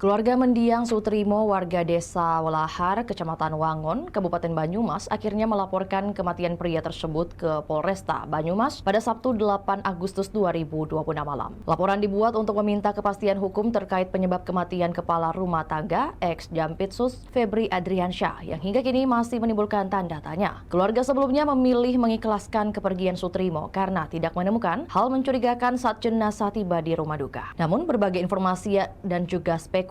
Keluarga mendiang Sutrimo, warga desa Welahar, Kecamatan Wangon, Kabupaten Banyumas, akhirnya melaporkan kematian pria tersebut ke Polresta Banyumas pada Sabtu 8 Agustus 2026 malam. Laporan dibuat untuk meminta kepastian hukum terkait penyebab kematian kepala rumah tangga ex-Jampitsus Febri Adriansyah yang hingga kini masih menimbulkan tanda tanya. Keluarga sebelumnya memilih mengikhlaskan kepergian Sutrimo karena tidak menemukan hal mencurigakan saat jenazah tiba di rumah duka. Namun berbagai informasi dan juga spekulasi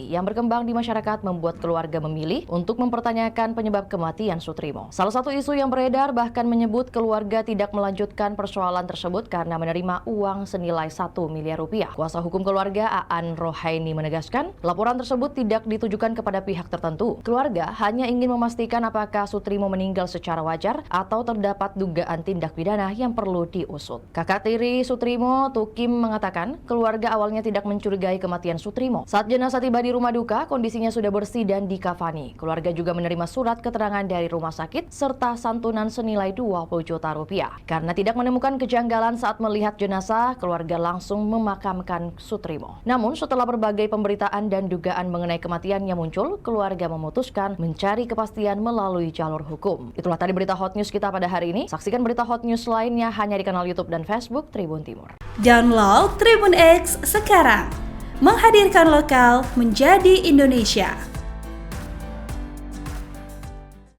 yang berkembang di masyarakat membuat keluarga memilih untuk mempertanyakan penyebab kematian Sutrimo. Salah satu isu yang beredar bahkan menyebut keluarga tidak melanjutkan persoalan tersebut karena menerima uang senilai 1 miliar rupiah. Kuasa hukum keluarga Aan Rohaini menegaskan, laporan tersebut tidak ditujukan kepada pihak tertentu. Keluarga hanya ingin memastikan apakah Sutrimo meninggal secara wajar atau terdapat dugaan tindak pidana yang perlu diusut. Kakak tiri Sutrimo, Tukim, mengatakan keluarga awalnya tidak mencurigai kematian Sutrimo. Saat jenazah tiba di rumah duka, kondisinya sudah bersih dan dikafani. Keluarga juga menerima surat keterangan dari rumah sakit serta santunan senilai 20 juta rupiah. Karena tidak menemukan kejanggalan saat melihat jenazah, keluarga langsung memakamkan Sutrimo. Namun setelah berbagai pemberitaan dan dugaan mengenai kematiannya muncul, keluarga memutuskan mencari kepastian melalui jalur hukum. Itulah tadi berita hot news kita pada hari ini. Saksikan berita hot news lainnya hanya di kanal YouTube dan Facebook Tribun Timur. Download Tribun X sekarang. Menghadirkan lokal menjadi Indonesia.